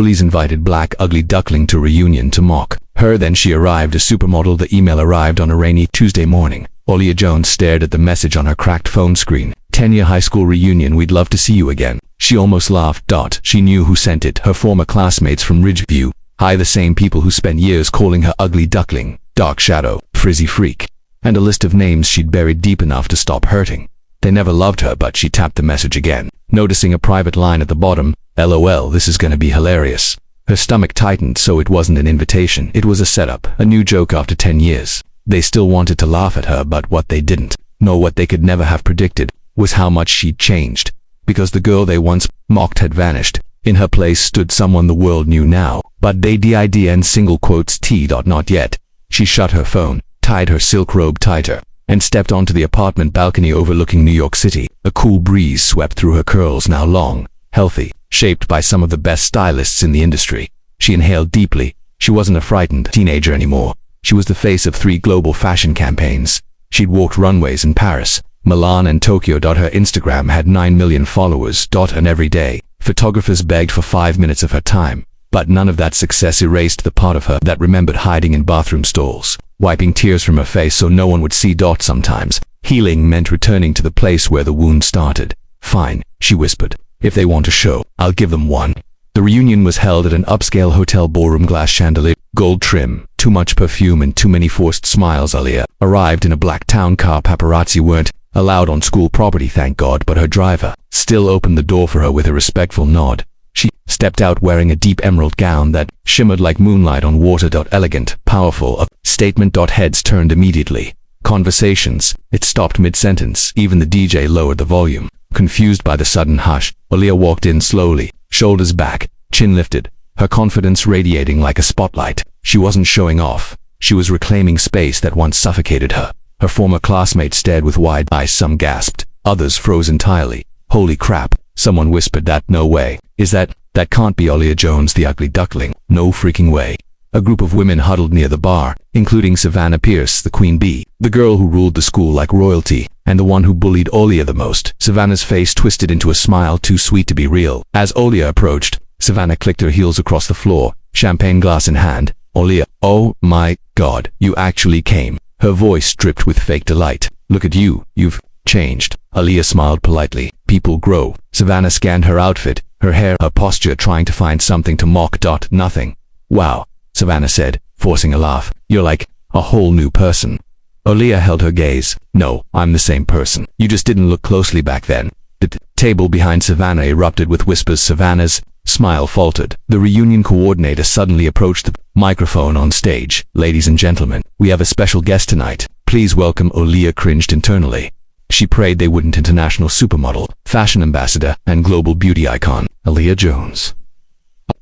Bullies invited black ugly Duckling to reunion to mock her. Then she arrived as Supermodel. The email arrived on a rainy Tuesday morning. Olivia Jones stared at the message on her cracked phone screen. 10-year high school reunion, we'd love to see you again. She almost laughed. She knew who sent it, her former classmates from Ridgeview High, the same people who spent years calling her ugly Duckling, dark shadow, frizzy freak, and a list of names she'd buried deep enough to stop hurting. They never loved her, but she tapped the message again, noticing a private line at the bottom. LOL, this is gonna be hilarious. Her stomach tightened, so it wasn't an invitation, it was a setup, a new joke after 10 years. They still wanted to laugh at her, but what they didn't know, what they could never have predicted, was how much she'd changed. Because the girl they once mocked had vanished. In her place stood someone the world knew now, but they did and single quotes T. Not yet. She shut her phone, tied her silk robe tighter, and stepped onto the apartment balcony overlooking New York City. A cool breeze swept through her curls, now long, healthy, shaped by some of the best stylists in the industry. She inhaled deeply. She wasn't a frightened teenager anymore. She was the face of 3 global fashion campaigns. She'd walked runways in Paris, Milan, and Tokyo. Her Instagram had 9 million followers. And every day, photographers begged for 5 minutes of her time. But none of that success erased the part of her that remembered hiding in bathroom stalls, wiping tears from her face so no one would see. Sometimes, healing meant returning to the place where the wound started. Fine, she whispered. If they want a show, I'll give them one. The reunion was held at an upscale hotel ballroom, glass chandelier, gold trim, too much perfume and too many forced smiles. Alia arrived in a black town car. Paparazzi weren't allowed on school property, thank God, but her driver still opened the door for her with a respectful nod. She stepped out wearing a deep emerald gown that shimmered like moonlight on water. Elegant, powerful, a statement. Heads turned immediately. Conversations. It stopped mid-sentence. Even the DJ lowered the volume. Confused by the sudden hush, Alia walked in slowly, shoulders back, chin lifted, her confidence radiating like a spotlight. She wasn't showing off. She was reclaiming space that once suffocated her. Her former classmates stared with wide eyes. Some gasped, others froze entirely. Holy crap, someone whispered. That no way. Is that can't be Olivia Jones, the ugly Duckling. No freaking way. A group of women huddled near the bar, including Savannah Pierce, the queen bee, the girl who ruled the school like royalty, and the one who bullied Olivia the most. Savannah's face twisted into a smile too sweet to be real. As Olivia approached, Savannah clicked her heels across the floor, champagne glass in hand. Olivia, oh my God, you actually came. Her voice dripped with fake delight. Look at you, you've changed. Olivia smiled politely. People grow. Savannah scanned her outfit, her hair, her posture, trying to find something to mock. Nothing. Wow, Savannah said, forcing a laugh. You're like a whole new person. Olivia held her gaze. No, I'm the same person. You just didn't look closely back then. The table behind Savannah erupted with whispers. Savannah's smile faltered. The reunion coordinator suddenly approached the microphone on stage. Ladies and gentlemen, we have a special guest tonight. Please welcome. Olivia cringed internally. She prayed they wouldn't. International supermodel, fashion ambassador, and global beauty icon, Olivia Jones.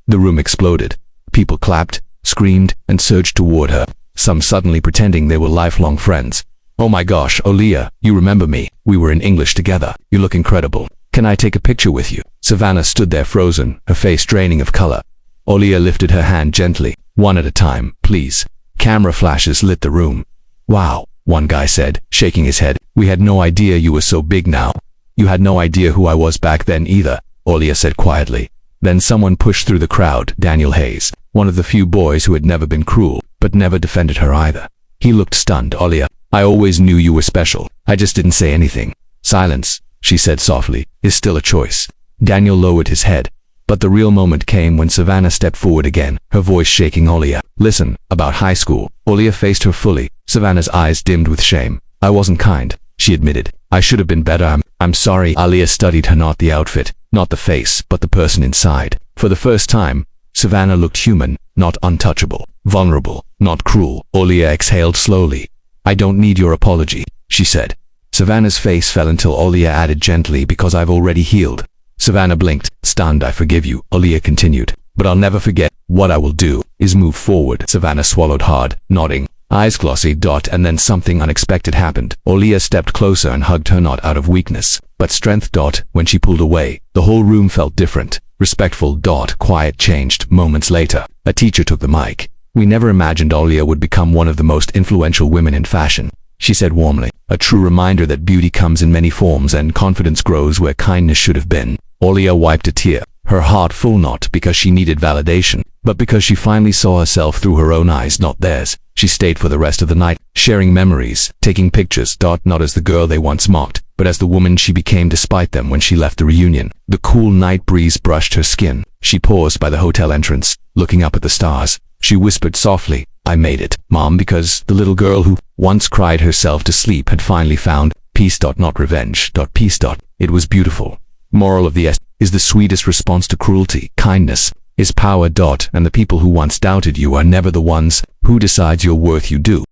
The room exploded. People clapped, screamed, and surged toward her, some suddenly pretending they were lifelong friends. Oh my gosh, Olivia, you remember me? We were in English together. You look incredible. Can I take a picture with you? Savannah stood there frozen, her face draining of color. Olivia lifted her hand gently. One at a time, please. Camera flashes lit the room. Wow, one guy said, shaking his head. We had no idea you were so big now. You had no idea who I was back then either, Olivia said quietly. Then someone pushed through the crowd. Daniel Hayes, one of the few boys who had never been cruel, but never defended her either. He looked stunned. Olivia, I always knew you were special. I just didn't say anything. Silence, she said softly, is still a choice. Daniel lowered his head. But the real moment came when Savannah stepped forward again, her voice shaking. Olivia, listen, about high school. Olivia faced her fully. Savannah's eyes dimmed with shame. I wasn't kind, she admitted. I should have been better. I'm sorry. Olivia studied her, not the outfit, not the face, but the person inside. For the first time, Savannah looked human, not untouchable, vulnerable, not cruel. Olivia exhaled slowly. I don't need your apology, she said. Savannah's face fell until Olivia added gently, because I've already healed. Savannah blinked, stunned. I forgive you, Olivia continued, but I'll never forget. What I will do is move forward. Savannah swallowed hard, nodding, eyes glossy. And then something unexpected happened. Olivia stepped closer and hugged her, not out of weakness, but strength. When she pulled away, the whole room felt different. Respectful. Quiet changed. Moments later, a teacher took the mic. We never imagined Olivia would become one of the most influential women in fashion, she said warmly. A true reminder that beauty comes in many forms and confidence grows where kindness should have been. Olivia wiped a tear. her heart full not because she needed validation, but because she finally saw herself through her own eyes, not theirs. She stayed for the rest of the night, sharing memories, taking pictures, not as the girl they once mocked, but as the woman she became despite them when she left the reunion. The cool night breeze brushed her skin. She paused by the hotel entrance, looking up at the stars. She whispered softly, "I made it, Mom," because the little girl who once cried herself to sleep had finally found peace, not revenge, peace. It was beautiful. Moral of the is the sweetest response to cruelty. Kindness is power. And the people who once doubted you are never the ones who decides your worth. You do.